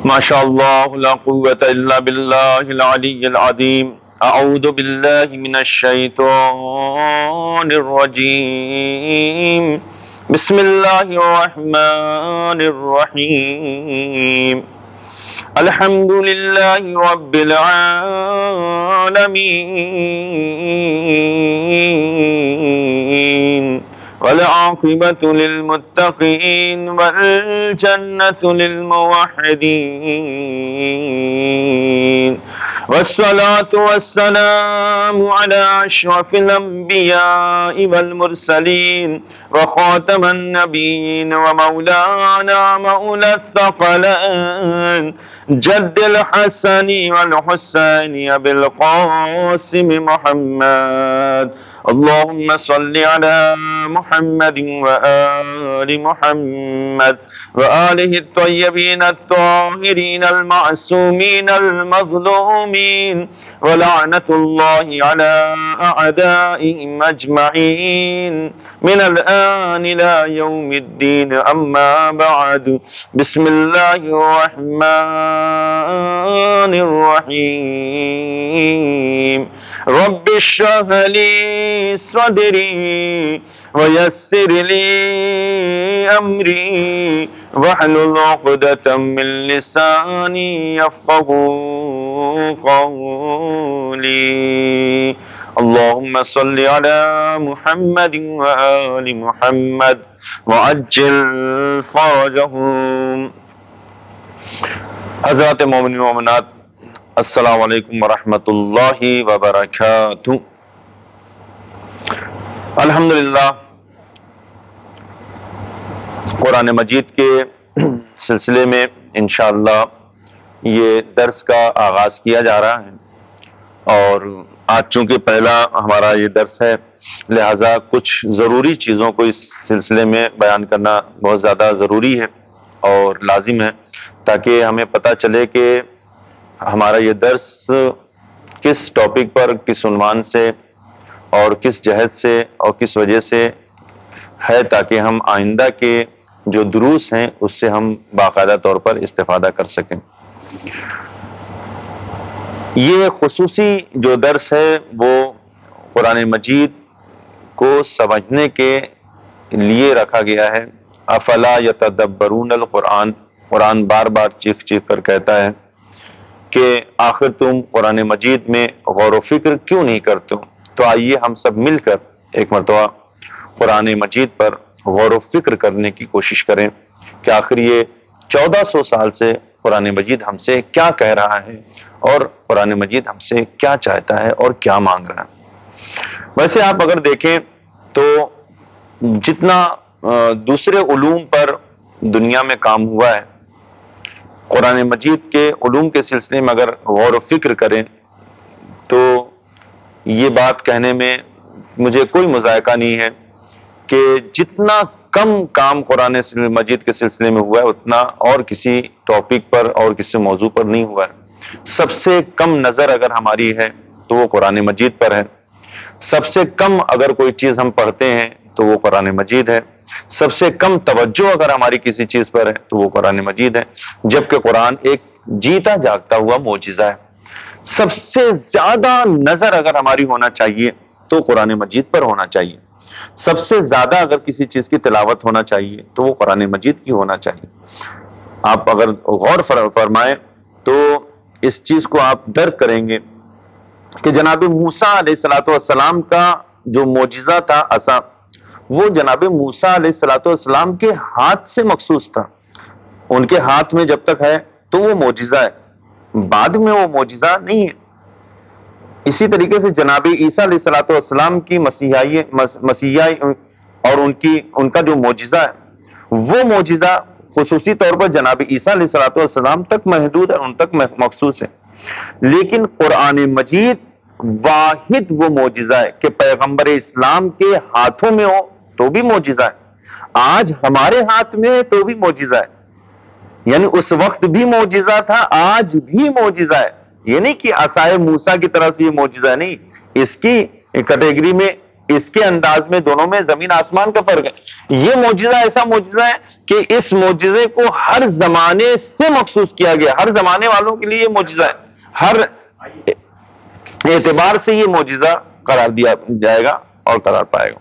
ماشاء اللہ لا قوة الا باللہ العلی العظیم اعوذ باللہ من الشیطان الرجیم بسم اللہ الرحمن الرحیم الحمد للہ رب العالمین والعاقبة للمتقين والجنة للموحدين والصلاة والسلام على أشرف الأنبياء والمرسلين وخاتم النبيين ومولانا مولى الثقلين جد الحسن والحسين أبي القاسم محمد اللهم صل على محمد وآل محمد وآله الطيبين الطاهرين المعصومين المظلومين ولعنة الله على أعدائهم أجمعين من الآن إلى يوم الدين أما بعد بسم الله الرحمن الرحيم رب اشرح لي صدري ويسر لي أمري واحلل عقدة من لساني يفقهوا قولي اللهم صل على محمد وآل محمد وعجل فرجهم. حضرات مومنین و مومنات، السلام علیکم ورحمۃ اللہ وبرکاتہ. الحمدللہ قرآن مجید کے سلسلے میں انشاءاللہ یہ درس کا آغاز کیا جا رہا ہے، اور آج چونکہ پہلا ہمارا یہ درس ہے، لہٰذا کچھ ضروری چیزوں کو اس سلسلے میں بیان کرنا بہت زیادہ ضروری ہے اور لازم ہے، تاکہ ہمیں پتہ چلے کہ ہمارا یہ درس کس ٹاپک پر، کس عنوان سے اور کس جہت سے اور کس وجہ سے ہے، تاکہ ہم آئندہ کے جو دروس ہیں اس سے ہم باقاعدہ طور پر استفادہ کر سکیں. یہ خصوصی جو درس ہے وہ قرآن مجید کو سمجھنے کے لیے رکھا گیا ہے. افلا یتدبرون القرآن، قرآن بار بار چیخ چیخ کر کہتا ہے کہ آخر تم قرآن مجید میں غور و فکر کیوں نہیں کرتے ہو. تو آئیے ہم سب مل کر ایک مرتبہ قرآن مجید پر غور و فکر کرنے کی کوشش کریں کہ آخر یہ 1400 سال سے قرآن مجید ہم سے کیا کہہ رہا ہے اور قرآن مجید ہم سے کیا چاہتا ہے اور کیا مانگ رہا ہے. ویسے آپ اگر دیکھیں تو جتنا دوسرے علوم پر دنیا میں کام ہوا ہے، قرآن مجید کے علوم کے سلسلے میں اگر غور و فکر کریں تو یہ بات کہنے میں مجھے کوئی مذائقہ نہیں ہے کہ جتنا کم کام قرآن مجید کے سلسلے میں ہوا ہے اتنا اور کسی ٹاپک پر اور کسی موضوع پر نہیں ہوا ہے. سب سے کم نظر اگر ہماری ہے تو وہ قرآن مجید پر ہے. سب سے کم اگر کوئی چیز ہم پڑھتے ہیں تو وہ قرآن مجید ہے. سب سے کم توجہ اگر ہماری کسی چیز پر ہے تو وہ قرآن مجید ہے، جبکہ قرآن ایک جیتا جاگتا ہوا معجزہ ہے. سب سے زیادہ نظر اگر ہماری ہونا چاہیے تو قرآن مجید پر ہونا چاہیے. سب سے زیادہ اگر کسی چیز کی تلاوت ہونا چاہیے تو وہ قرآن مجید کی ہونا چاہیے. آپ اگر غور فرمائیں تو اس چیز کو آپ درک کریں گے کہ جناب موسیٰ علیہ السلام کا جو معجزہ تھا عصا، وہ جناب موسیٰ علیہ السلام کے ہاتھ سے مخصوص تھا. ان کے ہاتھ میں جب تک ہے تو وہ معجزہ ہے، بعد میں وہ معجزہ نہیں ہے. اسی طریقے سے جناب عیسیٰ علیہ السلام کی مسیحائی اور ان کا جو معجزہ ہے، وہ معجزہ خصوصی طور پر جناب عیسیٰ علیہ السلام تک محدود ہے، ان تک مخصوص ہے. لیکن قرآن مجید واحد وہ معجزہ ہے کہ پیغمبر اسلام کے ہاتھوں میں ہو تو بھی معجزہ ہے، آج ہمارے ہاتھ میں ہے تو بھی معجزہ ہے. یعنی اس وقت بھی معجزہ تھا، آج بھی معجزہ ہے. یہ نہیں کہ عصائے موسیٰ کی طرح سے یہ معجزہ نہیں، اس کی کیٹیگری میں، اس کے انداز میں دونوں میں زمین آسمان کا فرق ہے. یہ معجزہ ایسا معجزہ ہے کہ اس معجزے کو ہر زمانے سے مخصوص کیا گیا، ہر زمانے والوں کے لیے یہ معجزہ ہے، ہر اعتبار سے یہ معجزہ قرار دیا جائے گا اور قرار پائے گا.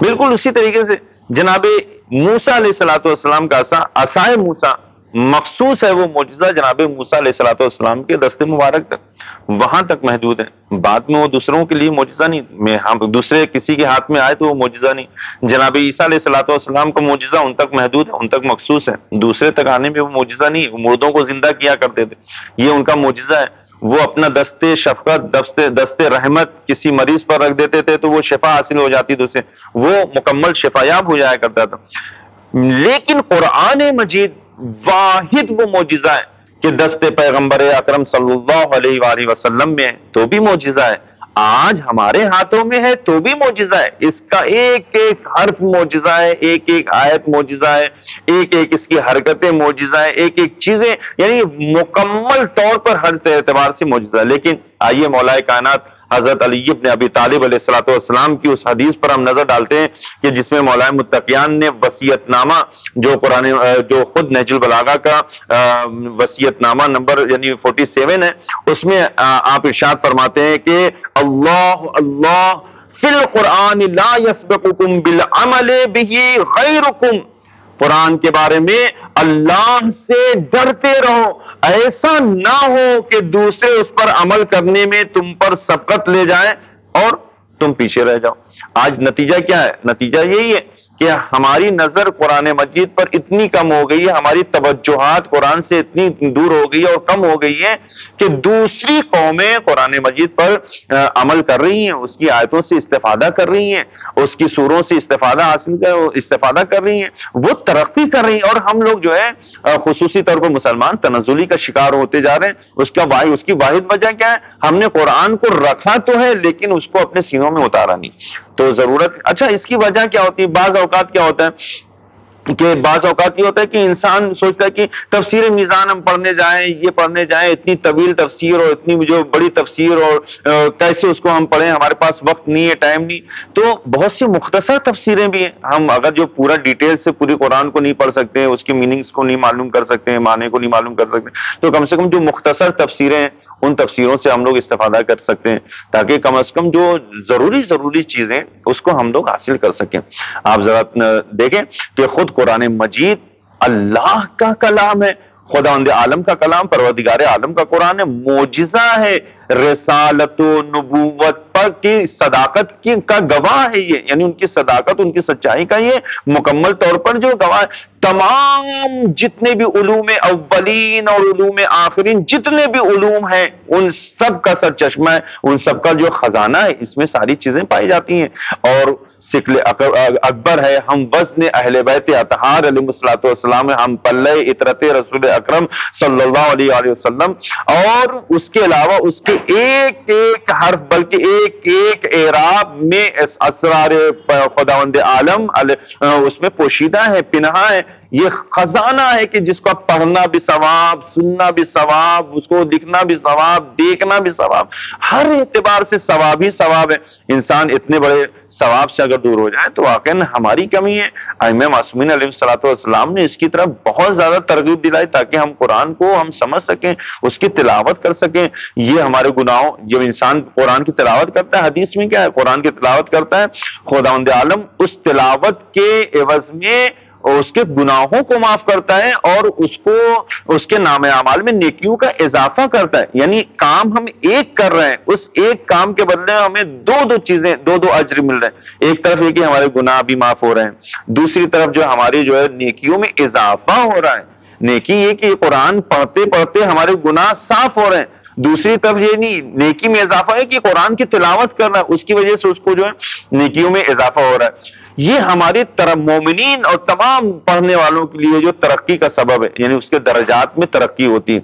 بالکل اسی طریقے سے جناب موسیٰ علیہ السلام کا عصائے موسیٰ مخصوص ہے، وہ معجزہ جناب موسیٰ علیہ السلام کے دست مبارک تک، وہاں تک محدود ہے. بعد میں وہ دوسروں کے لیے معجزہ نہیں، دوسرے کسی کے ہاتھ میں آئے تو وہ معجزہ نہیں. جناب عیسیٰ علیہ السلام کا معجزہ ان تک محدود ہے، ان تک مخصوص ہے، دوسرے تک آنے میں وہ معجزہ نہیں. وہ مردوں کو زندہ کیا کرتے تھے، یہ ان کا معجزہ ہے. وہ اپنا دست شفقت، دست رحمت کسی مریض پر رکھ دیتے تھے تو وہ شفا حاصل ہو جاتی تھی، اسے وہ مکمل شفا یاب ہو جایا کرتا تھا. لیکن قرآن مجید واحد وہ معجزہ ہے کہ دست پیغمبر اکرم صلی اللہ علیہ وآلہ وسلم میں ہے تو بھی معجزہ ہے، آج ہمارے ہاتھوں میں ہے تو بھی معجزہ ہے. اس کا ایک ایک حرف معجزہ ہے، ایک ایک آیت معجزہ ہے، ایک ایک اس کی حرکتیں معجزہ ہے، ایک ایک چیزیں، یعنی مکمل طور پر ہر اعتبار سے معجزہ ہے. لیکن آئیے مولا کائنات حضرت علی بن ابی طالب علیہ السلام کی اس حدیث پر ہم نظر ڈالتے ہیں کہ جس میں مولا متقیان نے وصیت نامہ جو خود نہج البلاغہ کا وصیت نامہ نمبر یعنی 47 ہے، اس میں آپ ارشاد فرماتے ہیں کہ اللہ اللہ فی القرآن لا یسبقکم بالعمل بہ غیرکم. قرآن کے بارے میں اللہ سے ڈرتے رہو، ایسا نہ ہو کہ دوسرے اس پر عمل کرنے میں تم پر سبقت لے جائیں اور تم پیچھے رہ جاؤ. آج نتیجہ کیا ہے؟ نتیجہ یہی ہے کہ ہماری نظر قرآن مجید پر اتنی کم ہو گئی ہے، ہماری توجہات قرآن سے اتنی دور ہو گئی ہے اور کم ہو گئی ہے کہ دوسری قومیں قرآن مجید پر عمل کر رہی ہیں، اس کی آیتوں سے استفادہ کر رہی ہیں، اس کی سوروں سے استفادہ کر رہی ہیں، وہ ترقی کر رہی ہیں، اور ہم لوگ جو ہے خصوصی طور پر مسلمان تنزلی کا شکار ہوتے جا رہے ہیں. اس کی واحد وجہ کیا ہے؟ ہم نے قرآن کو رکھا تو ہے لیکن اس کو اپنے سینوں میں اتارا نہیں. تو ضرورت، اچھا اس کی وجہ کیا ہوتی ہے؟ بعض اوقات کیا ہوتا ہے کہ بعض اوقات یہ ہوتا ہے کہ انسان سوچتا ہے کہ تفسیر میزان ہم پڑھنے جائیں، یہ پڑھنے جائیں، اتنی طویل تفسیر اور اتنی جو بڑی تفسیر، اور کیسے اس کو ہم پڑھیں، ہمارے پاس وقت نہیں ہے، ٹائم نہیں. تو بہت سی مختصر تفسیریں بھی ہیں، ہم اگر جو پورا ڈیٹیل سے پوری قرآن کو نہیں پڑھ سکتے، اس کی میننگز کو نہیں معلوم کر سکتے، معنی کو نہیں معلوم کر سکتے، تو کم سے کم جو مختصر تفسیریں ہیں ان تفسیروں سے ہم لوگ استفادہ کر سکتے ہیں تاکہ کم از کم جو ضروری چیزیں اس کو ہم لوگ حاصل کر سکیں. آپ ذرا دیکھیں کہ خود قرآن مجید اللہ کا کلام ہے، خداوند عالم کا کلام، پروردگار عالم کا قرآن ہے، معجزہ ہے، رسالت و نبوت پر کی صداقت کا گواہ ہے یہ، یعنی ان کی صداقت، ان کی سچائی کا یہ مکمل طور پر جو گواہ ہے. تمام جتنے بھی علوم اولین اور علوم آخرین، جتنے بھی علوم ہیں، ان سب کا سر چشمہ ہے، ان سب کا جو خزانہ ہے، اس میں ساری چیزیں پائی جاتی ہیں. اور سکل اکبر ہے، ہم وزن اہل بیت اطہار علیہ السلام، ہم پلے اطرت رسول اکرم صلی اللہ علیہ وسلم، اور اس کے علاوہ اس کے ایک ایک حرف بلکہ ایک ایک اعراب میں اسرار خداوند عالم اس میں پوشیدہ ہے، پنہا ہے. یہ خزانہ ہے کہ جس کو پڑھنا بھی ثواب، سننا بھی ثواب، اس کو لکھنا بھی ثواب، دیکھنا بھی ثواب، ہر اعتبار سے ثواب ہی ثواب ہے. انسان اتنے بڑے ثواب سے اگر دور ہو جائے تو واقعا ہماری کمی ہے. ائمہ معصومین علیہ السلام نے اس کی طرف بہت زیادہ ترغیب دلائی تاکہ ہم قرآن کو ہم سمجھ سکیں، اس کی تلاوت کر سکیں. یہ ہمارے گناہوں، جب انسان قرآن کی تلاوت کرتا ہے، حدیث میں کیا ہے، قرآن کی تلاوت کرتا ہے، خداوند عالم اس تلاوت کے عوض میں اس کے گناہوں کو معاف کرتا ہے اور اس کو اس کے نام اعمال میں نیکیوں کا اضافہ کرتا ہے. یعنی کام ہم ایک کر رہے ہیں، اس ایک کام کے بدلے میں ہمیں دو چیزیں، دو اجر مل رہے ہیں. ایک طرف یہ کہ ہمارے گناہ بھی معاف ہو رہے ہیں، دوسری طرف جو ہماری جو ہے نیکیوں میں اضافہ ہو رہا ہے. نیکی یہ کہ قرآن پڑھتے پڑھتے ہمارے گناہ صاف ہو رہے ہیں، دوسری طرف یہ نہیں، نیکی میں اضافہ ہے کہ قرآن کی تلاوت کرنا ہے، اس کی وجہ سے اس کو جو ہے نیکیوں میں اضافہ ہو رہا ہے. یہ ہماری طرف مومنین اور تمام پڑھنے والوں کے لیے جو ترقی کا سبب ہے، یعنی اس کے درجات میں ترقی ہوتی ہے.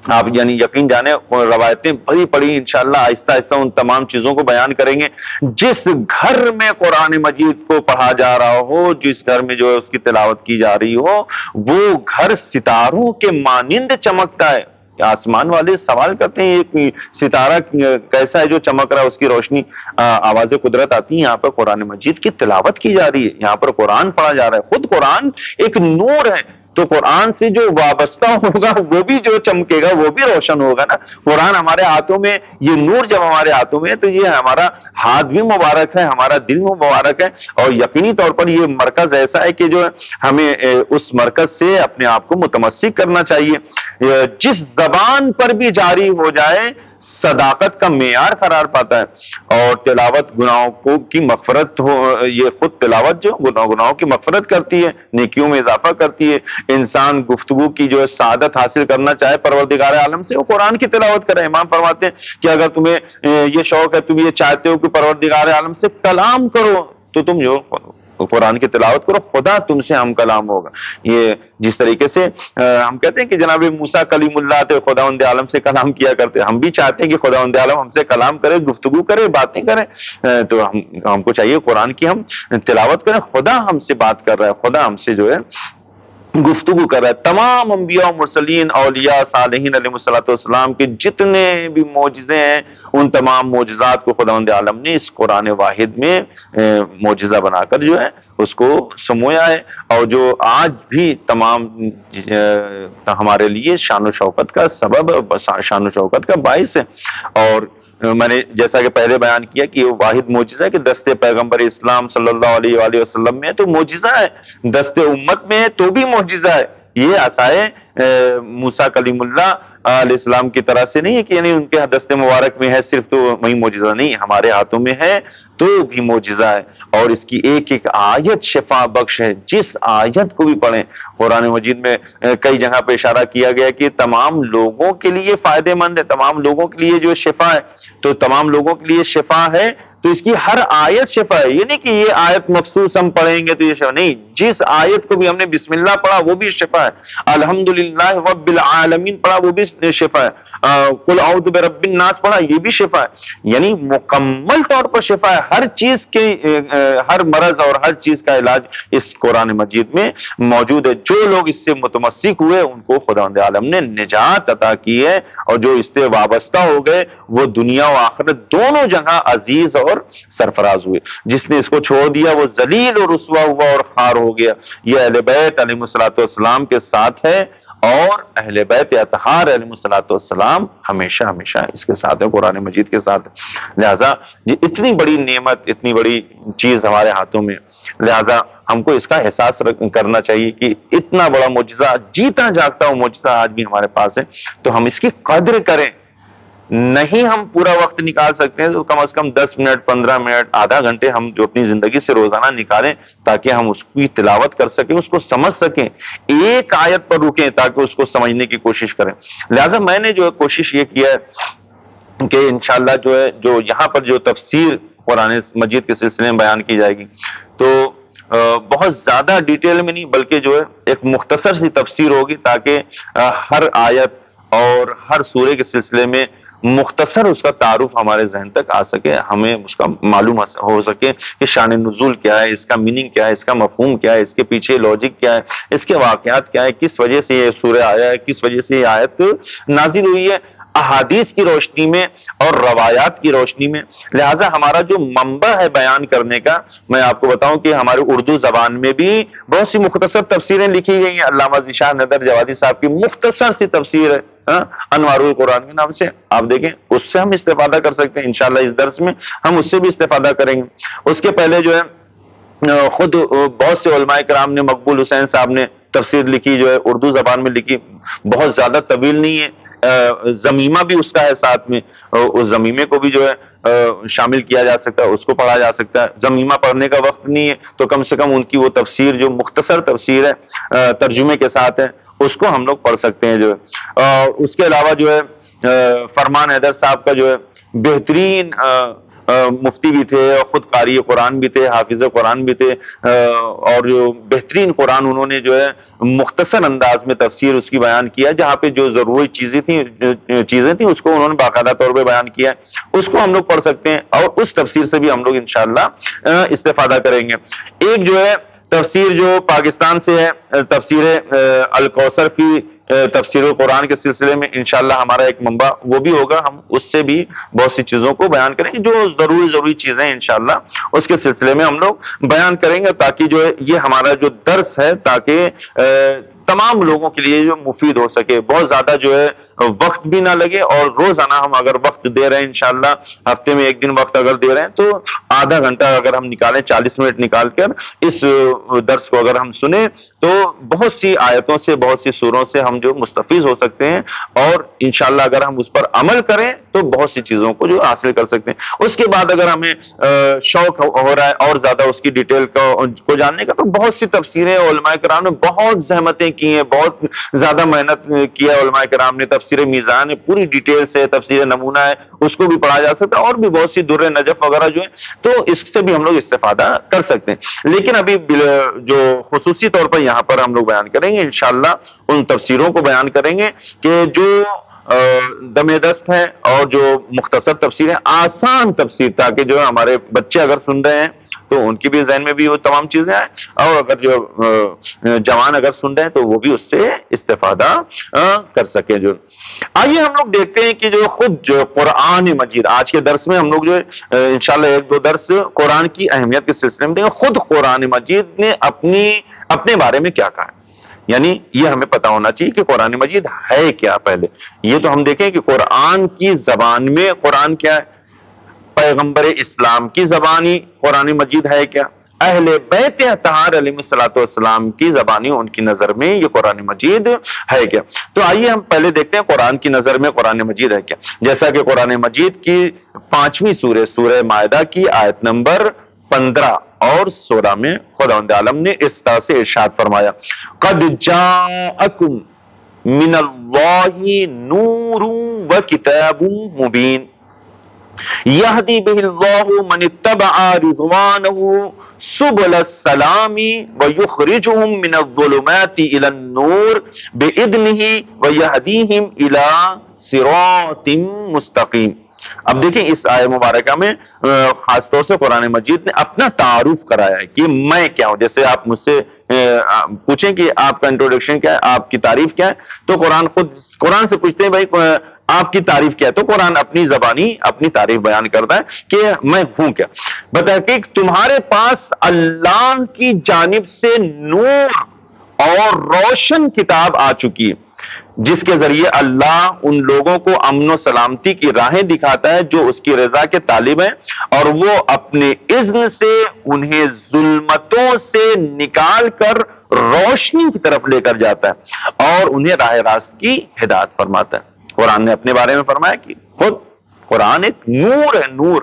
آپ یعنی یقین جانے روایتیں بڑی پڑی انشاءاللہ آہستہ آہستہ ان تمام چیزوں کو بیان کریں گے. جس گھر میں قرآن مجید کو پڑھا جا رہا ہو، جس گھر میں جو ہے اس کی تلاوت کی جا رہی ہو، وہ گھر ستاروں کے مانند چمکتا ہے. آسمان والے سوال کرتے ہیں یہ ستارہ کیسا ہے جو چمک رہا ہے، اس کی روشنی، آواز قدرت آتی ہے. یہاں پر قرآن مجید کی تلاوت کی جا رہی ہے، یہاں پر قرآن پڑھا جا رہا ہے. خود قرآن ایک نور ہے، تو قرآن سے جو وابستہ ہوگا وہ بھی جو چمکے گا، وہ بھی روشن ہوگا نا. قرآن ہمارے ہاتھوں میں، یہ نور جب ہمارے ہاتھوں میں ہے تو یہ ہمارا ہاتھ بھی مبارک ہے، ہمارا دل بھی مبارک ہے. اور یقینی طور پر یہ مرکز ایسا ہے کہ جو ہمیں اس مرکز سے اپنے آپ کو متمسک کرنا چاہیے. جس زبان پر بھی جاری ہو جائے صداقت کا معیار قرار پاتا ہے. اور تلاوت گناہوں کی مغفرت ہو، یہ خود تلاوت جو گناہوں کی مغفرت کرتی ہے، نیکیوں میں اضافہ کرتی ہے. انسان گفتگو کی جو ہے سعادت حاصل کرنا چاہے پروردگار عالم سے، وہ قرآن کی تلاوت کرے. امام فرماتے ہیں کہ اگر تمہیں یہ شوق ہے، تم یہ چاہتے ہو کہ پروردگار عالم سے کلام کرو، تو تم جو قرآن کی تلاوت کرو، خدا تم سے ہم کلام ہوگا. یہ جس طریقے سے ہم کہتے ہیں کہ جناب موسیٰ کلیم اللہ تھے، خداوند عالم سے کلام کیا کرتے، ہم بھی چاہتے ہیں کہ خداوند عالم ہم سے کلام کرے، گفتگو کرے، باتیں کریں. تو ہم کو چاہیے قرآن کی ہم تلاوت کریں. خدا ہم سے بات کر رہا ہے، خدا ہم سے جو ہے گفتگو کر رہا ہے. تمام انبیاء و مرسلین، اولیاء، صالحین علیہ الصلوۃ والسلام کے جتنے بھی معجزے ہیں، ان تمام معجزات کو خداوند عالم نے اس قرآن واحد میں معجزہ بنا کر جو ہے اس کو سمویا ہے. اور جو آج بھی تمام ہمارے لیے شان و شوکت کا سبب، شان و شوکت کا باعث ہے. اور میں نے جیسا کہ پہلے بیان کیا کہ یہ واحد معجزہ ہے کہ دست پیغمبر اسلام صلی اللہ علیہ وآلہ وسلم میں ہے تو معجزہ ہے، دست امت میں ہے تو بھی معجزہ ہے. یہ عصائے موسیٰ کلیم اللہ علیہ السلام کی طرح سے نہیں ہے کہ یعنی ان کے دست مبارک میں ہے صرف تو وہی معجزہ نہیں، ہمارے ہاتھوں میں ہے تو بھی معجزہ ہے. اور اس کی ایک ایک آیت شفا بخش ہے. جس آیت کو بھی پڑھیں، قرآن مجید میں کئی جگہ پہ اشارہ کیا گیا کہ تمام لوگوں کے لیے فائدہ مند ہے، تمام لوگوں کے لیے جو شفا ہے. تو تمام لوگوں کے لیے شفا ہے تو اس کی ہر آیت شفا ہے. یہ نہیں کہ یہ آیت مخصوص ہم پڑھیں گے تو یہ شفا نہیں، جس آیت کو بھی ہم نے بسم اللہ پڑھا وہ بھی شفا ہے، الحمدللہ رب العالمین پڑھا وہ بھی شفا ہے، قل اعوذ برب الناس پڑھا یہ بھی شفا ہے. یعنی مکمل طور پر شفا ہے. ہر چیز کے ہر مرض اور ہر چیز کا علاج اس قرآن مجید میں موجود ہے. جو لوگ اس سے متمسک ہوئے ان کو خداوند عالم نے نجات عطا کی ہے، اور جو اس سے وابستہ ہو گئے وہ دنیا و آخرت دونوں جگہ عزیز اور سرفراز ہوئے. جس نے اس کو چھوڑ دیا وہ ذلیل اور رسوا ہوا اور خوار ہو گیا. یہ اہل بیت علیہ الصلوۃ والسلام کے ساتھ ہے، اور اہل بیت اطہار علیہ الصلوۃ والسلام ہمیشہ ہمیشہ اس کے ساتھ ہے، قرآن مجید کے ساتھ ہے. لہٰذا یہ اتنی بڑی نعمت، اتنی بڑی چیز ہمارے ہاتھوں میں، لہٰذا ہم کو اس کا احساس کرنا چاہیے کہ اتنا بڑا معجزہ، جیتا جاگتا ہوا معجزہ آج بھی ہمارے پاس ہے، تو ہم اس کی قدر کریں. نہیں ہم پورا وقت نکال سکتے ہیں تو کم از کم 10 منٹ، 15 منٹ، آدھا گھنٹے ہم جو اپنی زندگی سے روزانہ نکالیں تاکہ ہم اس کی تلاوت کر سکیں، اس کو سمجھ سکیں، ایک آیت پر رکیں تاکہ اس کو سمجھنے کی کوشش کریں. لہٰذا میں نے جو کوشش یہ کیا ہے کہ انشاءاللہ جو ہے جو یہاں پر جو تفسیر قرآن مجید کے سلسلے میں بیان کی جائے گی تو بہت زیادہ ڈیٹیل میں نہیں بلکہ جو ہے ایک مختصر سی تفسیر ہوگی تاکہ ہر آیت اور ہر سورے کے سلسلے میں مختصر اس کا تعارف ہمارے ذہن تک آ سکے، ہمیں اس کا معلوم ہو سکے کہ شان نزول کیا ہے، اس کا میننگ کیا ہے، اس کا مفہوم کیا ہے، اس کے پیچھے لاجک کیا ہے، اس کے واقعات کیا ہے، کس وجہ سے یہ سورہ آیا ہے، کس وجہ سے یہ آیت نازل ہوئی ہے، احادیث کی روشنی میں اور روایات کی روشنی میں. لہٰذا ہمارا جو منبع ہے بیان کرنے کا، میں آپ کو بتاؤں کہ ہماری اردو زبان میں بھی بہت سی مختصر تفسیریں لکھی گئی ہیں. علامہ ذیشان ندر جوادی صاحب کی مختصر سی تفسیر ہے انوار القرآن کے نام سے، آپ دیکھیں اس سے ہم استفادہ کر سکتے ہیں. انشاءاللہ اس درس میں ہم اس سے بھی استفادہ کریں گے. اس کے پہلے جو ہے خود بہت سے علماء کرام نے، مقبول حسین صاحب نے تفسیر لکھی جو ہے اردو زبان میں لکھی، بہت زیادہ طویل نہیں ہے. زمیمہ بھی اس کا ہے ساتھ میں، اس زمیمے کو بھی جو ہے شامل کیا جا سکتا ہے، اس کو پڑھا جا سکتا ہے. زمیمہ پڑھنے کا وقت نہیں ہے تو کم سے کم ان کی وہ تفسیر جو مختصر تفسیر ہے ترجمے کے ساتھ ہے اس کو ہم لوگ پڑھ سکتے ہیں جو ہے. اس کے علاوہ جو ہے فرمان حیدر صاحب کا جو ہے بہترین مفتی بھی تھے اور خود قاری قرآن بھی تھے، حافظ قرآن بھی تھے، اور جو بہترین قرآن انہوں نے جو ہے مختصر انداز میں تفسیر اس کی بیان کیا، جہاں پہ جو ضروری چیزیں تھیں اس کو انہوں نے باقاعدہ طور پہ بیان کیا ہے، اس کو ہم لوگ پڑھ سکتے ہیں اور اس تفسیر سے بھی ہم لوگ انشاءاللہ استفادہ کریں گے۔ ایک جو ہے تفسیر جو پاکستان سے ہے، تفسیر الکوثر کی تفسیر القرآن کے سلسلے میں انشاءاللہ ہمارا ایک منبع وہ بھی ہوگا، ہم اس سے بھی بہت سی چیزوں کو بیان کریں گے، جو ضروری چیزیں ہیں انشاءاللہ اس کے سلسلے میں ہم لوگ بیان کریں گے، تاکہ جو ہے یہ ہمارا جو درس ہے تاکہ تمام لوگوں کے لیے جو مفید ہو سکے، بہت زیادہ جو ہے وقت بھی نہ لگے، اور روزانہ ہم اگر وقت دے رہے ہیں انشاءاللہ، ہفتے میں ایک دن وقت اگر دے رہے ہیں تو آدھا گھنٹہ اگر ہم نکالیں، 40 منٹ نکال کر اس درس کو اگر ہم سنیں تو بہت سی آیتوں سے، بہت سی سوروں سے ہم جو مستفیض ہو سکتے ہیں، اور انشاءاللہ اگر ہم اس پر عمل کریں تو بہت سی چیزوں کو جو حاصل کر سکتے ہیں۔ اس کے بعد اگر ہمیں شوق ہو رہا ہے اور زیادہ اس کی ڈیٹیل کو جاننے کا، تو بہت سی تفسیریں علماء کرام نے بہت زحمتیں کی ہیں، بہت زیادہ محنت کی ہے علماء کرام نے۔ تفسیر میزان ہے، پوری ڈیٹیل سے، تفسیر نمونہ ہے، اس کو بھی پڑھا جا سکتا ہے، اور بھی بہت سی در نجف وغیرہ جو ہے، تو اس سے بھی ہم لوگ استفادہ کر سکتے ہیں۔ لیکن ابھی جو خصوصی طور پر یہاں پر ہم لوگ بیان کریں گے انشاءاللہ، ان تفسیروں کو بیان کریں گے کہ جو دم دست ہے، اور جو مختصر تفسیر ہے، آسان تفسیر، تاکہ جو ہمارے بچے اگر سن رہے ہیں تو ان کی بھی ذہن میں بھی وہ تمام چیزیں آئیں، اور اگر جو جوان اگر سن رہے ہیں تو وہ بھی اس سے استفادہ کر سکے۔ جو آئیے ہم لوگ دیکھتے ہیں کہ جو خود جو قرآن مجید، آج کے درس میں ہم لوگ جو انشاءاللہ ایک دو درس قرآن کی اہمیت کے سلسلے میں دیں گے۔ خود قرآن مجید نے اپنے بارے میں کیا کہا ہے، یعنی یہ ہمیں پتا ہونا چاہیے کہ قرآن مجید ہے کیا۔ پہلے یہ تو ہم دیکھیں کہ قرآن کی زبان میں قرآن کیا ہے، پیغمبر اسلام کی زبانی قرآن مجید ہے کیا، اہل بیت اطہار علیہ الصلوۃ والسلام کی زبانی ان کی نظر میں یہ قرآن مجید ہے کیا۔ تو آئیے ہم پہلے دیکھتے ہیں قرآن کی نظر میں قرآن مجید ہے کیا۔ جیسا کہ قرآن مجید کی 5ویں سورہ مائدہ کی آیت نمبر 15 اور 16 میں خداوند عالم نے اس طرح سے ارشاد فرمایا، قد جاءکم من اللہ نور و کتاب مبین یہدی بہ اللہ من اتبع رضوانہ سبل السلام ویخرجہم من الظلمات الی النور بإذنہ ویہدیہم الی صراط مستقیم۔ اب دیکھیں اس آیہ مبارکہ میں خاص طور سے قرآن مجید نے اپنا تعارف کرایا ہے کہ میں کیا ہوں۔ جیسے آپ مجھ سے پوچھیں کہ آپ کا انٹروڈکشن کیا ہے، آپ کی تعریف کیا ہے، تو قرآن سے پوچھتے ہیں بھائی آپ کی تعریف کیا ہے، تو قرآن اپنی زبانی اپنی تعریف بیان کرتا ہے کہ میں ہوں کیا۔ بتحقیق تمہارے پاس اللہ کی جانب سے نور اور روشن کتاب آ چکی ہے، جس کے ذریعے اللہ ان لوگوں کو امن و سلامتی کی راہیں دکھاتا ہے جو اس کی رضا کے طالب ہیں، اور وہ اپنے اذن سے انہیں ظلمتوں سے نکال کر روشنی کی طرف لے کر جاتا ہے اور انہیں راہ راست کی ہدایت فرماتا ہے۔ قرآن نے اپنے بارے میں فرمایا کہ خود قرآن ایک نور ہے، نور۔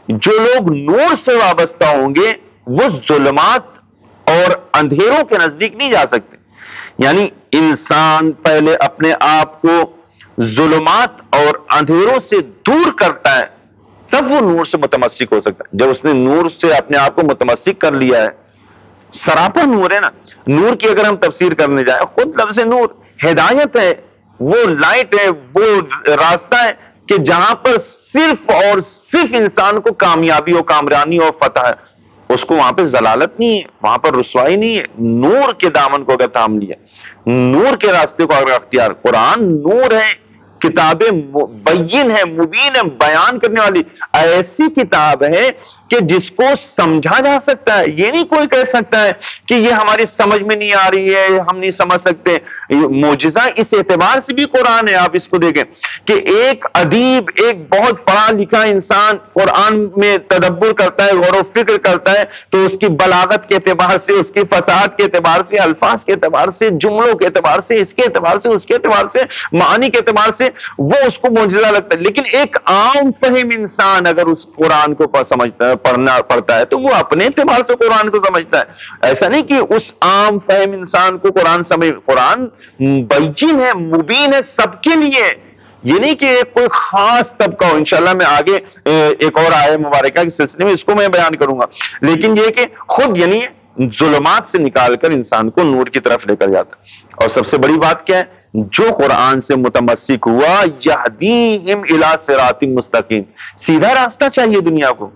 جو لوگ نور سے وابستہ ہوں گے وہ ظلمات اور اندھیروں کے نزدیک نہیں جا سکتے۔ یعنی انسان پہلے اپنے آپ کو ظلمات اور اندھیروں سے دور کرتا ہے، تب وہ نور سے متمسک ہو سکتا ہے۔ جب اس نے نور سے اپنے آپ کو متمسک کر لیا ہے، سراپا نور ہے نا۔ نور کی اگر ہم تفسیر کرنے جائیں، خود لفظ نور ہدایت ہے، وہ لائٹ ہے، وہ راستہ ہے کہ جہاں پر صرف اور صرف انسان کو کامیابی اور کامرانی اور فتح ہے، اس کو وہاں پہ ضلالت نہیں ہے، وہاں پر رسوائی نہیں ہے۔ نور کے دامن کو اگر تھام لیا، نور کے راستے کو اگر اختیار، قرآن نور ہے، کتاب بین ہے، مبین ہے، بیان کرنے والی ایسی کتاب ہے کہ جس کو سمجھا جا سکتا ہے۔ یہ نہیں کوئی کہہ سکتا ہے کہ یہ ہماری سمجھ میں نہیں آ رہی ہے، ہم نہیں سمجھ سکتے۔ معجزہ اس اعتبار سے بھی قرآن ہے، آپ اس کو دیکھیں کہ ایک ادیب، ایک بہت پڑھا لکھا انسان قرآن میں تدبر کرتا ہے، غور و فکر کرتا ہے، تو اس کی بلاغت کے اعتبار سے، اس کی فصاحت کے اعتبار سے، الفاظ کے اعتبار سے، جملوں کے اعتبار سے، اس کے اعتبار سے، اس کے اعتبار سے، معانی کے اعتبار سے وہ اس کو معجزہ لگتا ہے۔ لیکن ایک عام فہم انسان اگر اس قرآن کو پڑھتا ہے تو وہ اپنے اعتبار سے قرآن کو سمجھتا ہے۔ ایسا نہیں کہ اس عام فہم انسان کو قرآن بین ہے، مبین ہے، سب کے لیے، یہ نہیں کہ کوئی خاص طبقہ ہو، انشاءاللہ میں آگے ایک اور آیہ مبارکہ کے سلسلے میں اس کو میں بیان کروں گا، لیکن یہ کہ خود یعنی ظلمات سے نکال کر انسان کو نور کی طرف لے کر جاتا ہے۔ اور سب سے بڑی بات کیا ہے؟ جو قرآن سے متمسک ہوا، یہدیہم الی صراط مستقیم، سیدھا راستہ چاہیے دنیا کو۔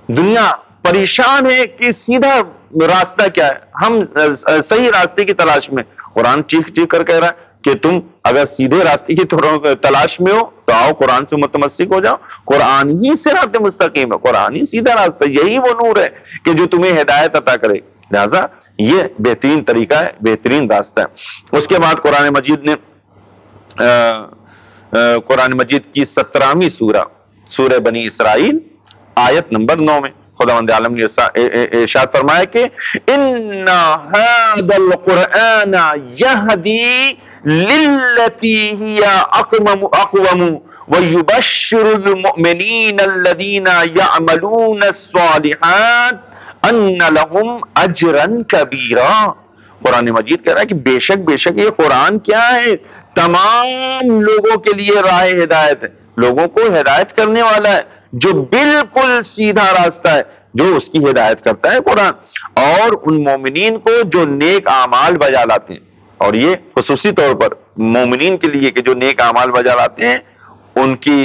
دنیا پریشان ہے کہ سیدھا راستہ کیا ہے، ہم صحیح راستے کی تلاش میں۔ قرآن چیخ چیخ کر کہہ رہا ہے کہ تم اگر سیدھے راستے کی تلاش میں ہو تو آؤ قرآن سے متمسک ہو جاؤ۔ قرآن ہی صراط مستقیم ہے، قرآن ہی سیدھا راستہ، یہی وہ نور ہے کہ جو تمہیں ہدایت عطا کرے۔ لہذا یہ بہترین طریقہ ہے، بہترین راستہ ہے۔ اس کے بعد قرآن مجید نے قرآن مجید کی 17ویں سورہ، سورہ بنی اسرائیل، آیت نمبر 9 میں خداوند عالم نے ارشاد فرمایا کہ ان هذا القرآن يهدي للتي هي اقوم ويبشر المؤمنين الذين يعملون الصالحات ان لهم اجرا كبيرا۔ قرآن مجید کہہ رہا ہے کہ بے شک یہ قرآن کیا ہے؟ تمام لوگوں کے لیے راہ ہدایت ہے، لوگوں کو ہدایت کرنے والا ہے، جو بالکل سیدھا راستہ ہے، جو اس کی ہدایت کرتا ہے قرآن، اور ان مومنین کو جو نیک اعمال بجا لاتے ہیں۔ اور یہ خصوصی طور پر مومنین کے لیے کہ جو نیک اعمال بجا لاتے ہیں، ان کی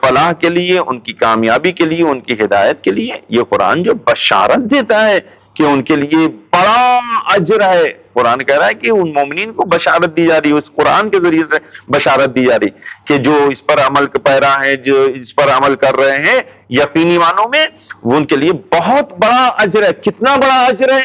فلاح کے لیے، ان کی کامیابی کے لیے، ان کی ہدایت کے لیے یہ قرآن جو بشارت دیتا ہے کہ ان کے لیے بڑا اجر ہے۔ قرآن کہہ رہا ہے کہ ان مومنین کو بشارت دی جا رہی ہے، اس قرآن کے ذریعے سے بشارت دی جا رہی کہ جو اس پر عمل پیرا ہیں، جو اس پر عمل کر رہے ہیں، یقینی معنوں میں وہ ان کے لیے بہت بڑا اجر ہے۔ کتنا بڑا اجر ہے؟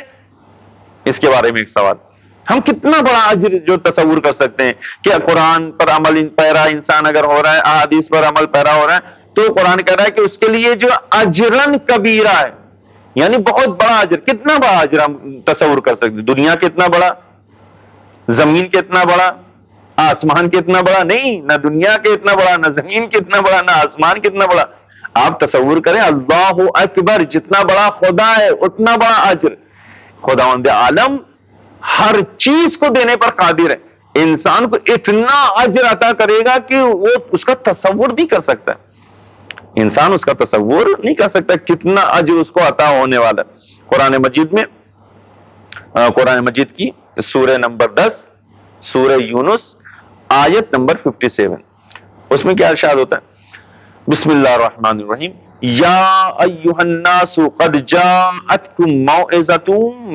اس کے بارے میں ایک سوال، ہم کتنا بڑا اجر جو تصور کر سکتے ہیں کہ قرآن پر عمل پیرا انسان اگر ہو رہا ہے، احادیث پر عمل پیرا ہو رہا ہے، تو قرآن کہہ رہا ہے کہ اس کے لیے جو اجرن کبیرہ ہے، یعنی بہت بڑا اجر۔ کتنا بڑا اجر ہم تصور کر سکتے ہیں؟ دنیا کتنا بڑا، زمین کتنا بڑا، آسمان کتنا بڑا؟ نہیں، نہ دنیا کے اتنا بڑا، نہ زمین کتنا بڑا، نہ آسمان کتنا بڑا۔ آپ تصور کریں، اللہ اکبر، جتنا بڑا خدا ہے اتنا بڑا اجر۔ خداوند عالم ہر چیز کو دینے پر قادر ہے، انسان کو اتنا اجر عطا کرے گا کہ وہ اس کا تصور نہیں کر سکتا، انسان اس کا تصور نہیں کر سکتا کتنا اجر اس کو عطا ہونے والا ہے۔ قرآن مجید میں قرآن مجید کی سورہ نمبر 10، سورہ یونس، آیت نمبر 57، اس میں کیا ارشاد ہوتا ہے؟ بسم اللہ الرحمن الرحیم، یا ایہا الناس قد جاءتکم موعظۃ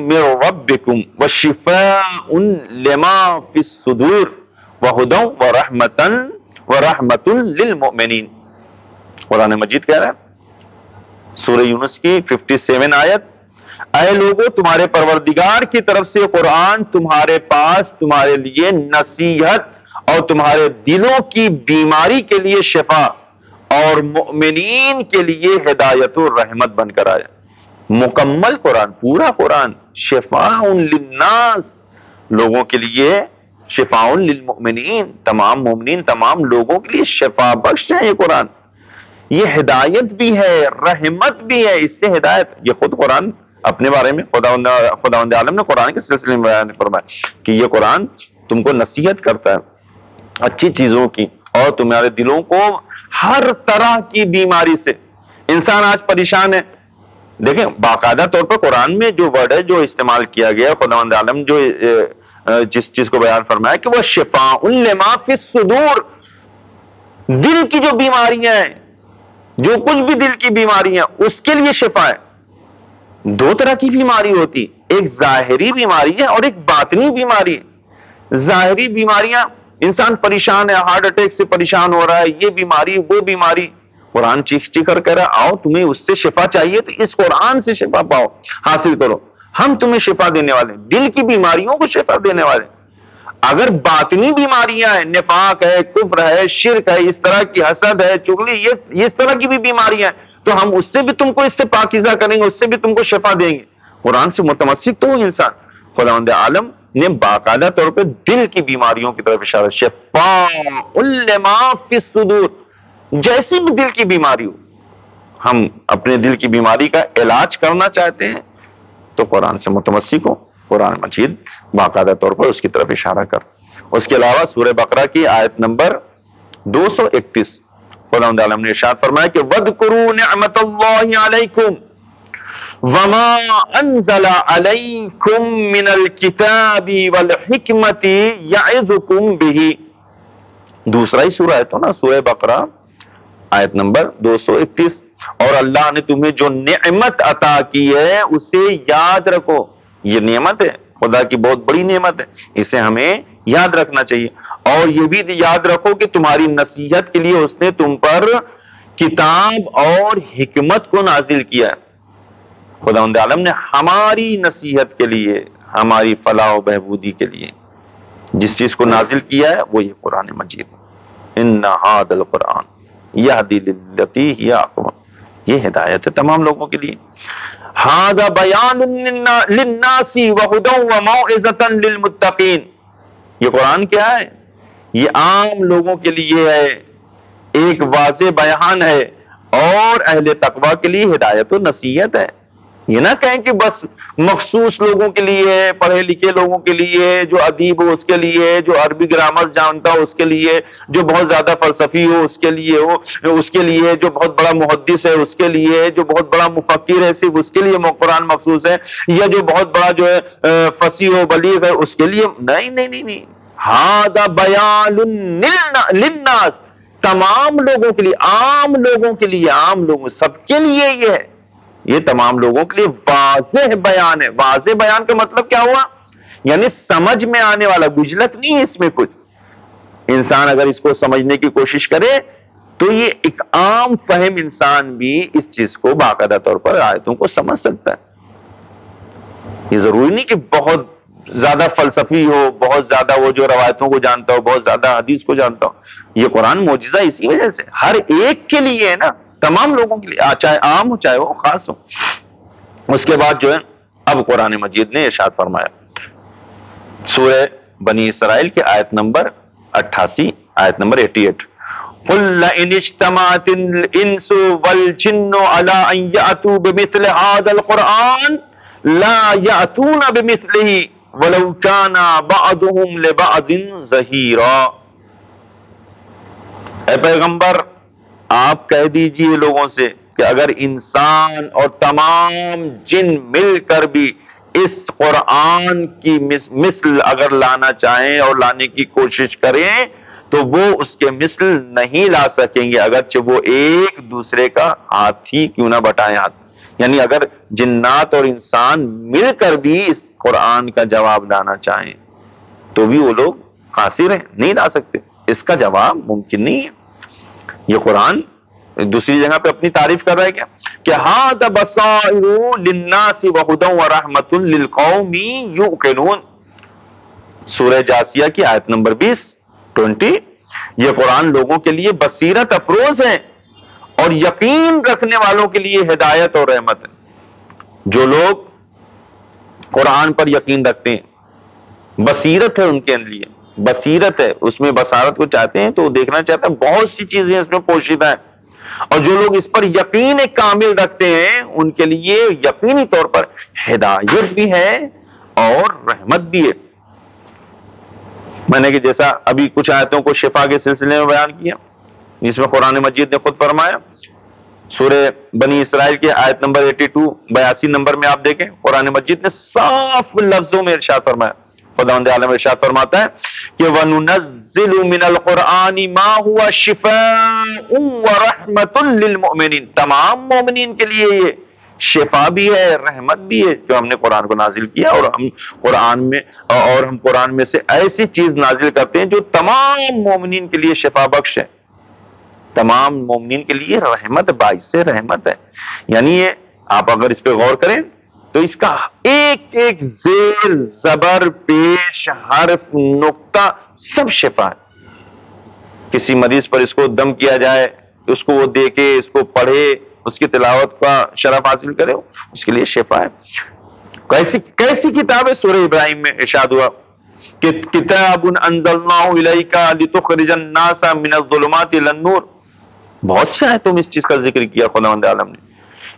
من ربکم وشفاء لما فی الصدور وہدی ورحمۃ للمؤمنین۔ قرآن مجید کہہ رہا ہے سورہ یونس کی 57 آیت، اے لوگو تمہارے پروردگار کی طرف سے قرآن تمہارے پاس تمہارے لیے نصیحت اور تمہارے دلوں کی بیماری کے لیے شفا اور مؤمنین کے لیے ہدایت و رحمت بن کر آیا۔ مکمل قرآن، پورا قرآن، شفاء للناس، لوگوں کے لیے، شفاء للمؤمنین، تمام مومنین، تمام لوگوں کے لیے شفا بخش ہے یہ قرآن۔ یہ ہدایت بھی ہے، رحمت بھی ہے، اس سے ہدایت۔ یہ خود قرآن اپنے بارے میں خداوند عالم نے قرآن کے سلسلے میں بیان فرمایا کہ یہ قرآن تم کو نصیحت کرتا ہے اچھی چیزوں کی، اور تمہارے دلوں کو ہر طرح کی بیماری سے۔ انسان آج پریشان ہے، دیکھیں باقاعدہ طور پر قرآن میں جو ورڈ ہے جو استعمال کیا گیا، خداوند عالم جو جس چیز کو بیان فرمایا کہ وہ شفاء لما فی الصدور، دل کی جو بیماریاں ہیں، جو کچھ بھی دل کی بیماریاں، اس کے لیے شفا ہے۔ دو طرح کی بیماری ہوتی، ایک ظاہری بیماری ہے اور ایک باطنی بیماری ہے۔ ظاہری بیماریاں، انسان پریشان ہے، ہارٹ اٹیک سے پریشان ہو رہا ہے، یہ بیماری وہ بیماری، قرآن چیخ چیخ کر کہہ رہا ہے آؤ تمہیں اس سے شفا چاہیے تو اس قرآن سے شفا پاؤ، حاصل کرو، ہم تمہیں شفا دینے والے ہیں، دل کی بیماریوں کو شفا دینے والے ہیں۔ اگر باطنی بیماریاں ہیں، نفاق ہے، کفر ہے، شرک ہے، اس طرح کی حسد ہے، چغلی، یہ اس طرح کی بھی بیماریاں ہیں، تو ہم اس سے بھی تم کو اس سے پاکیزہ کریں گے، اس سے بھی تم کو شفا دیں گے۔ قرآن سے متمسک تو ہو انسان۔ خداوند عالم نے باقاعدہ طور پہ دل کی بیماریوں کی طرف اشارہ، شفاء لما فی الصدور، جیسی بھی دل کی بیماری ہو، ہم اپنے دل کی بیماری کا علاج کرنا چاہتے ہیں تو قرآن سے متمسک ہو، قرآن مجید باقاعدہ طور پر اس کی طرف اشارہ کر۔ اس کے علاوہ سورہ بقرہ کی آیت نمبر 231 خداوند عالم نے ارشاد فرمایا کہ وَاذْكُرُوا نِعْمَةَ اللَّهِ عَلَيْكُمْ وَمَا أَنزَلَ عَلَيْكُمْ مِنَ الْكِتَابِ وَالْحِكْمَةِ يَعِظُكُمْ بِهِ، دوسرا ہی سورہ ہے تو نا، سورہ بقرہ آیت نمبر 231، اور اللہ نے تمہیں جو نعمت عطا کی ہے اسے یاد رکھو. یہ نعمت ہے، خدا کی بہت بڑی نعمت ہے، اسے ہمیں یاد رکھنا چاہیے. اور یہ بھی یاد رکھو کہ تمہاری نصیحت کے لیے اس نے تم پر کتاب اور حکمت کو نازل کیا ہے. خداوند عالم نے ہماری نصیحت کے لیے، ہماری فلاح و بہبودی کے لیے جس چیز کو نازل کیا ہے وہ یہ قرآن مجید. ان ھذا القرآن یہدی للتی ہی اقوم، یہ ہدایت ہے تمام لوگوں کے لیے. ھذا بیان للناس وہدی وموعظۃ للمتقین، یہ قرآن کیا ہے؟ یہ عام لوگوں کے لیے ہے، ایک واضح بیان ہے، اور اہل تقوی کے لیے ہدایت و نصیحت ہے. یہ نہ کہیں کہ بس مخصوص لوگوں کے لیے، پڑھے لکھے لوگوں کے لیے، جو ادیب ہو اس کے لیے، جو عربی گرامر جانتا ہو اس کے لیے، جو بہت زیادہ فلسفی ہو اس کے لیے ہو، اس کے لیے جو بہت بڑا محدث ہے اس کے لیے، جو بہت بڑا مفکر ہے صرف اس کے لیے قرآن مخصوص ہے، یا جو بہت بڑا جو ہے فصیح و بلیغ ہے اس کے لیے. نہیں نہیں نہیں نہیں، ھذا بیان للناس، تمام لوگوں کے لیے، عام لوگوں کے لیے، عام لوگوں سب کے لیے یہ ہے. یہ تمام لوگوں کے لیے واضح بیان ہے. واضح بیان کا مطلب کیا ہوا؟ یعنی سمجھ میں آنے والا، گجلت نہیں ہے اس میں کچھ. انسان اگر اس کو سمجھنے کی کوشش کرے تو یہ ایک عام فہم انسان بھی اس چیز کو باقاعدہ طور پر آیتوں کو سمجھ سکتا ہے. یہ ضروری نہیں کہ بہت زیادہ فلسفی ہو، بہت زیادہ وہ جو روایتوں کو جانتا ہو، بہت زیادہ حدیث کو جانتا ہو. یہ قرآن معجزہ اسی وجہ سے ہر ایک کے لیے ہے نا، تمام لوگوں کے لیے، چاہے عام ہو چاہے وہ خاص ہو. اس کے بعد جو ہے اب قرآن مجید نے ارشاد فرمایا سورہ بنی اسرائیل کے آیت نمبر 88، آیت نمبر 88، قُلْ لَئِنِ اجْتَمَعَتِ الْإِنسُ وَالْجِنُّ عَلَىٰ أَن يَأْتُوا بِمِثْلِ هَٰذَا الْقُرْآنِ لَا يَأْتُونَ بِمِثْلِهِ وَلَوْ كَانَ بَعْضُهُمْ لِبَعْضٍ ظَهِيرًا. اے پیغمبر آپ کہہ دیجئے لوگوں سے کہ اگر انسان اور تمام جن مل کر بھی اس قرآن کی مثل اگر لانا چاہیں اور لانے کی کوشش کریں تو وہ اس کے مثل نہیں لا سکیں گے، اگرچہ وہ ایک دوسرے کا ہاتھ ہی کیوں نہ بٹائیں ہاتھ. یعنی اگر جنات اور انسان مل کر بھی اس قرآن کا جواب لانا چاہیں تو بھی وہ لوگ قاصر ہیں، نہیں لا سکتے. اس کا جواب ممکن نہیں ہے. یہ قرآن دوسری جگہ پہ اپنی تعریف کر رہا ہے کیا کہ ھذا بصائر للناس وہدی ورحمۃ للقوم یوقنون، سورہ جاسیہ کی آیت نمبر 20. یہ قرآن لوگوں کے لیے بصیرت افروز ہے اور یقین رکھنے والوں کے لیے ہدایت اور رحمت ہے. جو لوگ قرآن پر یقین رکھتے ہیں، بصیرت ہے ان کے لیے، بصیرت ہے، اس میں بصارت کو چاہتے ہیں تو وہ دیکھنا چاہتا ہے، بہت سی چیزیں اس میں پوشیدہ ہیں. اور جو لوگ اس پر یقین کامل رکھتے ہیں ان کے لیے یقینی طور پر ہدایت بھی ہے اور رحمت بھی ہے. میں نے کہ جیسا ابھی کچھ آیتوں کو شفا کے سلسلے میں بیان کیا، جس میں قرآن مجید نے خود فرمایا سورہ بنی اسرائیل کے آیت نمبر 82 نمبر میں آپ دیکھیں قرآن مجید نے صاف لفظوں میں ارشاد فرمایا. خداوند عالم ارشاد فرماتا ہے کہ وَنُنَزِّلُ مِنَ الْقُرْآنِ مَا هُوَ شِفَاءٌ وَرَحْمَةٌ لِّلْمُؤْمِنِينَ، تمام مومنین کے لیے یہ شفا بھی ہے، رحمت بھی ہے جو ہم نے قرآن کو نازل کیا. اور ہم قرآن میں سے ایسی چیز نازل کرتے ہیں جو تمام مومنین کے لیے شفا بخش ہے، تمام مومنین کے لیے رحمت، باعث رحمت ہے. یعنی یہ آپ اگر اس پہ غور کریں تو اس کا ایک ایک زیر زبر پیش حرف نقطہ سب شفا ہے. کسی مریض پر اس کو دم کیا جائے، اس کو وہ دیکھے، اس کو پڑھے، اس کی تلاوت کا شرف حاصل کرے، اس کے لیے شفا ہے. کیسی کتاب ہے؟ سورہ ابراہیم میں ارشاد ہوا کہ کتاب انزلناہ الیک لتخرج الناس من الظلمات الی النور. بہت سے آیتوں میں اس چیز کا ذکر کیا خداوند عالم نے.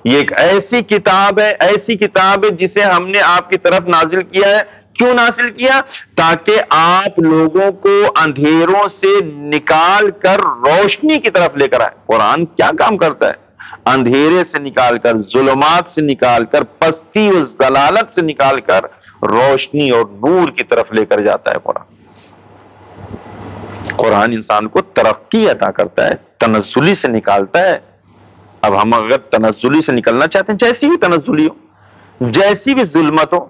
یہ ایک ایسی کتاب ہے، ایسی کتاب ہے جسے ہم نے آپ کی طرف نازل کیا ہے کیوں نازل کیا؟ تاکہ آپ لوگوں کو اندھیروں سے نکال کر روشنی کی طرف لے کر آئے۔ قرآن کیا کام کرتا ہے؟ اندھیرے سے نکال کر، ظلمات سے نکال کر، پستی و ضلالت سے نکال کر روشنی اور نور کی طرف لے کر جاتا ہے۔ قرآن انسان کو ترقی عطا کرتا ہے، تنزلی سے نکالتا ہے۔ اب ہم اگر تنزلی سے نکلنا چاہتے ہیں، جیسی بھی تنزلی ہو، جیسی بھی ظلمت ہو،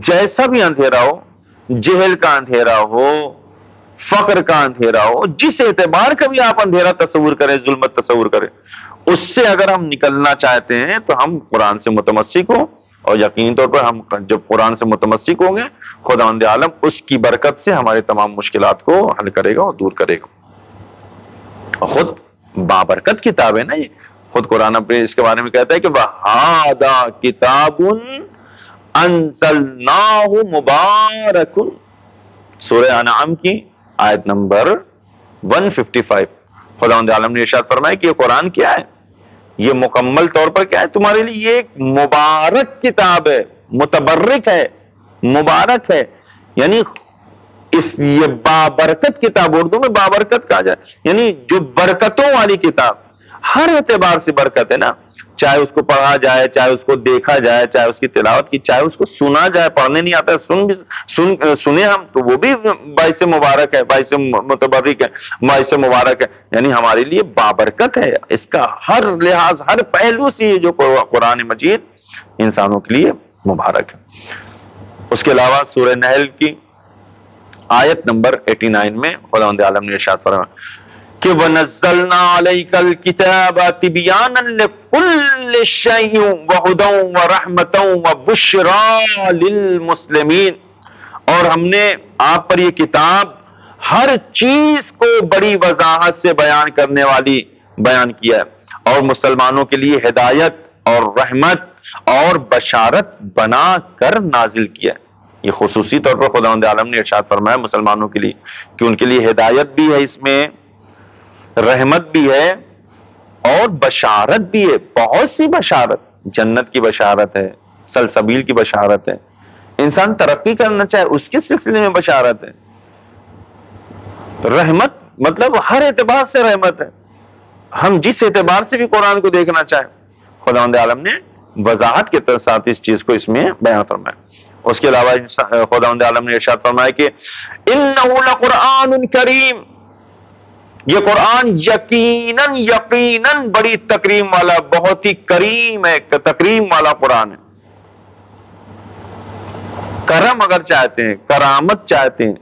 جیسا بھی اندھیرا ہو، جہل کا اندھیرا ہو، فقر کا اندھیرا ہو، جس اعتبار کا بھی آپ اندھیرا تصور کریں، ظلمت تصور کریں، اس سے اگر ہم نکلنا چاہتے ہیں تو ہم قرآن سے متمسک ہوں، اور یقینی طور پر ہم جب قرآن سے متمسک ہوں گے، خداوند عالم اس کی برکت سے ہمارے تمام مشکلات کو حل کرے گا اور دور کرے گا۔ خود بابرکت کتاب ہے نا یہ، خود قرآن اپنے اس کے بارے میں کہتا ہے کہ وَهَذَا كِتَابٌ أَنزَلْنَاهُ مُبَارَكٌ، سورہ انعام کی آیت نمبر 155۔ خداوند عالم نے ارشاد فرمایا کہ یہ قرآن کیا ہے؟ یہ مکمل طور پر کیا ہے تمہارے لیے؟ یہ ایک مبارک کتاب ہے، متبرک ہے، مبارک ہے، یعنی یہ بابرکت کتاب، اردو میں بابرکت کہا جائے، یعنی جو برکتوں والی کتاب، ہر اعتبار سے برکت ہے نا، چاہے اس کو پڑھا جائے، چاہے اس کو دیکھا جائے، چاہے اس کی تلاوت کی، چاہے اس کو سنا جائے، پڑھنے نہیں آتا ہے، سنے ہم تو وہ بھی باعث مبارک ہے، باعث متبرک ہے، باعث مبارک ہے، یعنی ہمارے لیے بابرکت ہے۔ اس کا ہر لحاظ، ہر پہلو سے یہ جو قرآن مجید انسانوں کے لیے مبارک ہے۔ اس کے علاوہ سورہ نحل کی آیت نمبر 89 میں خداوند عالم نے ارشاد فرمایا کہ وَنَزَّلْنَا عَلَيْكَ الْكِتَابَ تِبْيَانًا لِكُلِّ شَيْءٍ وَهُدًى وَرَحْمَةً وَبُشْرَى لِلْمُسْلِمِينَ، اور ہم نے آپ پر یہ کتاب ہر چیز کو بڑی وضاحت سے بیان کرنے والی بیان کیا ہے، اور مسلمانوں کے لیے ہدایت اور رحمت اور بشارت بنا کر نازل کیا ہے۔ یہ خصوصی طور پر خداوند عالم نے ارشاد فرمایا مسلمانوں کے لیے کہ ان کے لیے ہدایت بھی ہے، اس میں رحمت بھی ہے اور بشارت بھی ہے، بہت سی بشارت، جنت کی بشارت ہے، سلسبیل کی بشارت ہے، انسان ترقی کرنا چاہے اس کے سلسلے میں بشارت ہے، رحمت مطلب ہر اعتبار سے رحمت ہے، ہم جس اعتبار سے بھی قرآن کو دیکھنا چاہیں، خداوند عالم نے وضاحت کے ساتھ اس چیز کو اس میں بیان فرمایا۔ اس کے علاوہ خداوند عالم نے ارشاد فرمایا کہ اِنَّهُ لَقُرْآنٌ کریم، یہ قرآن یقیناً یقیناً بڑی تکریم والا، بہت ہی کریم ہے، تکریم والا قرآن ہے۔ کرم اگر چاہتے ہیں، کرامت چاہتے ہیں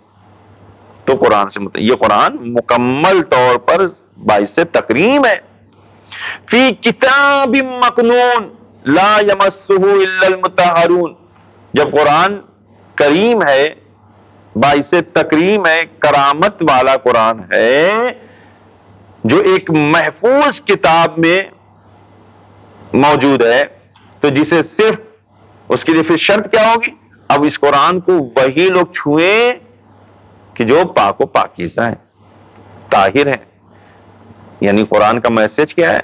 تو قرآن سے یہ قرآن مکمل طور پر باعث تکریم ہے۔ فی کتاب مکنون لا یمسہ الا المطہرون، جب قرآن کریم ہے، باعث تکریم ہے، کرامت والا قرآن ہے، جو ایک محفوظ کتاب میں موجود ہے، تو جسے صرف اس کے لیے پھر شرط کیا ہوگی؟ اب اس قرآن کو وہی لوگ چھوئیں کہ جو پاک و پاکیزہ ہیں، طاہر ہیں۔ یعنی قرآن کا میسج کیا ہے؟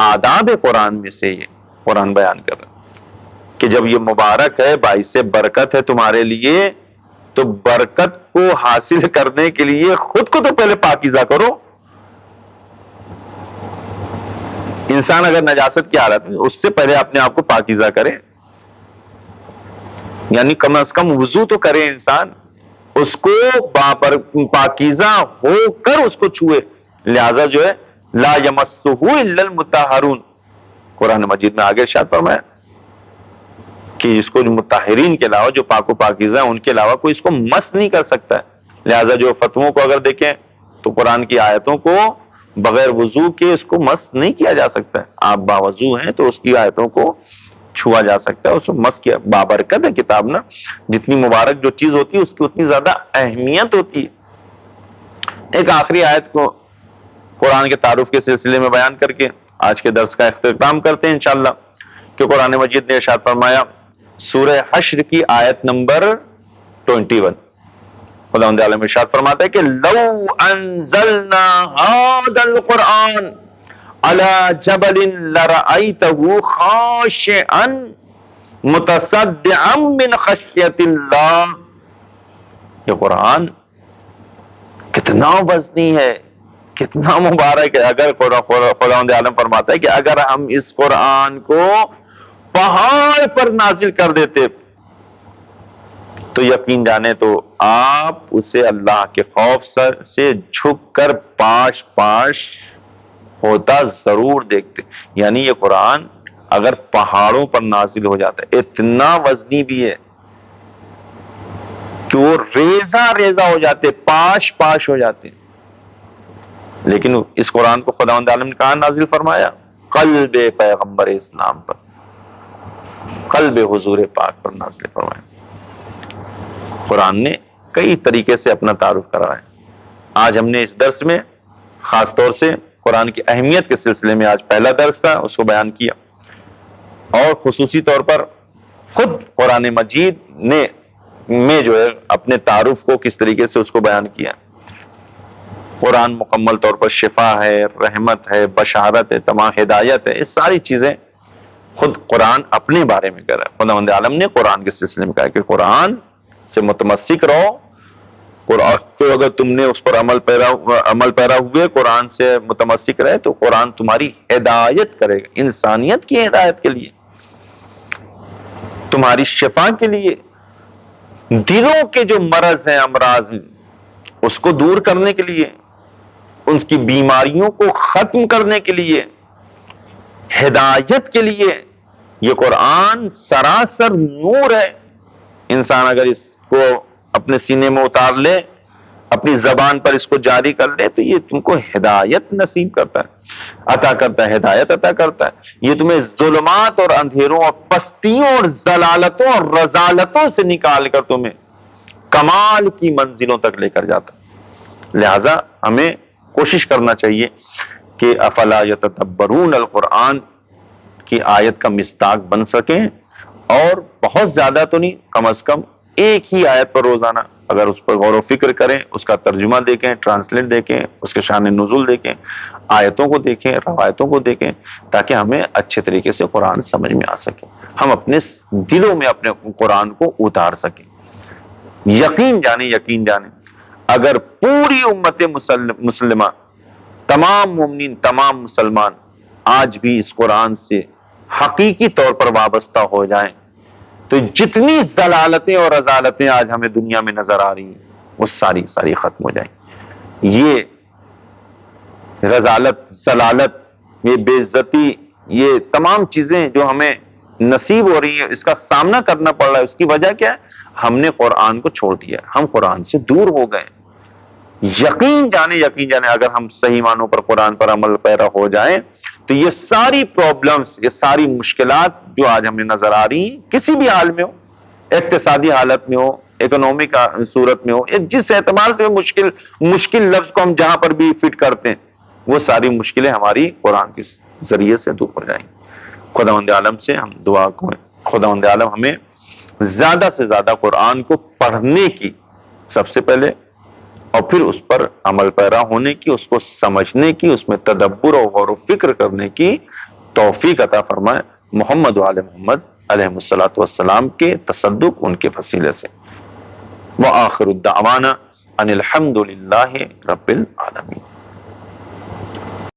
آداب قرآن میں سے یہ قرآن بیان کر رہا ہے کہ جب یہ مبارک ہے، باعث برکت ہے تمہارے لیے، تو برکت کو حاصل کرنے کے لیے خود کو تو پہلے پاکیزہ کرو۔ انسان اگر نجاست کی حالت میں، اس سے پہلے اپنے آپ کو پاکیزہ کرے، یعنی کم از کم وضو تو کرے انسان، اس کو پاکیزہ ہو کر اس کو چھوئے۔ لہذا جو ہے لا یمسہ الا المطہرون، قرآن مجید میں آگے ارشاد فرمایا کہ اس کو مطہرین کے علاوہ، جو پاک و پاکیزہ ہیں، ان کے علاوہ کوئی اس کو مس نہیں کر سکتا ہے۔ لہذا جو فتووں کو اگر دیکھیں تو قرآن کی آیتوں کو بغیر وضو کے اس کو مس نہیں کیا جا سکتا ہے۔ آپ باوضو ہیں تو اس کی آیتوں کو چھوا جا سکتا ہے، اس کو مس کیا۔ بابرکت ہے کتاب نا، جتنی مبارک جو چیز ہوتی ہے اس کی اتنی زیادہ اہمیت ہوتی ہے۔ ایک آخری آیت کو قرآن کے تعارف کے سلسلے میں بیان کر کے آج کے درس کا اختتام کرتے ہیں انشاءاللہ، کہ قرآن مجید نے ارشاد فرمایا سورہ حشر کی آیت نمبر 21، خداوند عالم ارشاد فرماتا ہے کہ لو انزلنا هذا القرآن على جبل لرأيته خاشعا متصدعا من خشیت اللہ. یہ قرآن کتنا وزنی ہے، کتنا مبارک ہے. اگر خداوند عالم فرماتا ہے کہ اگر ہم اس قرآن کو پہاڑ پر نازل کر دیتے تو یقین جانے تو آپ اسے اللہ کے خوف سے جھک کر پاش پاش ہوتا ضرور دیکھتے. یعنی یہ قرآن اگر پہاڑوں پر نازل ہو جاتا ہے، اتنا وزنی بھی ہے کہ وہ ریزہ ریزہ ہو جاتے، پاش پاش ہو جاتے. لیکن اس قرآن کو خداوند عالم نے کہاں نازل فرمایا؟ قلب پیغمبر اسلام پر، قلب حضور پاک پر نازل فرمایا. قرآن نے کئی طریقے سے اپنا تعارف کرا ہے. آج ہم نے اس درس میں خاص طور سے قرآن کی اہمیت کے سلسلے میں، آج پہلا درس تھا، اس کو بیان کیا، اور خصوصی طور پر خود قرآن مجید میں جو ہے اپنے تعارف کو کس طریقے سے اس کو بیان کیا. قرآن مکمل طور پر شفا ہے، رحمت ہے، بشارت ہے، تمام ہدایت ہے. یہ ساری چیزیں خود قرآن اپنے بارے میں کہہ رہا ہے. خداوند عالم نے قرآن کے سلسلے میں کہا کہ قرآن سے متمسک رہو. قرآن کو اگر تم نے اس پر عمل پیرا ہوئے، قرآن سے متمسک رہے، تو قرآن تمہاری ہدایت کرے گا، انسانیت کی ہدایت کے لیے، تمہاری شفا کے لیے، دلوں کے جو مرض ہیں، امراض ہیں، اس کو دور کرنے کے لیے، ان کی بیماریوں کو ختم کرنے کے لیے، ہدایت کے لیے. یہ قرآن سراسر نور ہے. انسان اگر اس کو اپنے سینے میں اتار لے، اپنی زبان پر اس کو جاری کر لے، تو یہ تم کو ہدایت نصیب کرتا ہے، عطا کرتا ہے، ہدایت عطا کرتا ہے. یہ تمہیں ظلمات اور اندھیروں اور پستیوں اور ضلالتوں اور رذالتوں سے نکال کر تمہیں کمال کی منزلوں تک لے کر جاتا. لہذا ہمیں کوشش کرنا چاہیے کہ افلا یتدبرون القرآن کی آیت کا مصداق بن سکیں، اور بہت زیادہ تو نہیں، کم از کم ایک ہی آیت پر روزانہ اگر اس پر غور و فکر کریں، اس کا ترجمہ دیکھیں، ٹرانسلیٹ دیکھیں، اس کے شان نزول دیکھیں، آیتوں کو دیکھیں، روایتوں کو دیکھیں، تاکہ ہمیں اچھے طریقے سے قرآن سمجھ میں آ سکے، ہم اپنے دلوں میں اپنے قرآن کو اتار سکیں. یقین جانیں اگر پوری امت مسلمہ، تمام مومنین، تمام مسلمان آج بھی اس قرآن سے حقیقی طور پر وابستہ ہو جائیں، تو جتنی ضلالتیں اور رذالتیں آج ہمیں دنیا میں نظر آ رہی ہیں، وہ ساری ختم ہو جائیں. یہ رذالت، ضلالت، یہ بے عزتی، یہ تمام چیزیں جو ہمیں نصیب ہو رہی ہیں، اس کا سامنا کرنا پڑ رہا ہے، اس کی وجہ کیا ہے؟ ہم نے قرآن کو چھوڑ دیا، ہم قرآن سے دور ہو گئے. یقین جانے اگر ہم صحیح معنوں پر قرآن پر عمل پیرا ہو جائیں تو یہ ساری پرابلمز، یہ ساری مشکلات جو آج ہمیں نظر آ رہی ہیں، کسی بھی حال میں ہو، اقتصادی حالت میں ہو، اکنومک صورت میں ہو، جس اعتبار سے مشکل لفظ کو ہم جہاں پر بھی فٹ کرتے ہیں، وہ ساری مشکلیں ہماری قرآن کے ذریعے سے دور ہو جائیں. خداوند عالم سے ہم دعا کریں، خداوند عالم ہمیں زیادہ سے زیادہ قرآن کو پڑھنے کی سب سے پہلے، اور پھر اس پر عمل پیرا ہونے کی، اس کو سمجھنے کی، اس میں تدبر اور غور و فکر کرنے کی توفیق عطا فرمائے. محمد و آل محمد علیہ الصلوۃ والسلام کے تصدق، ان کے وسیلے سے. وآخر الدعوانا ان الحمد للہ رب العالمین.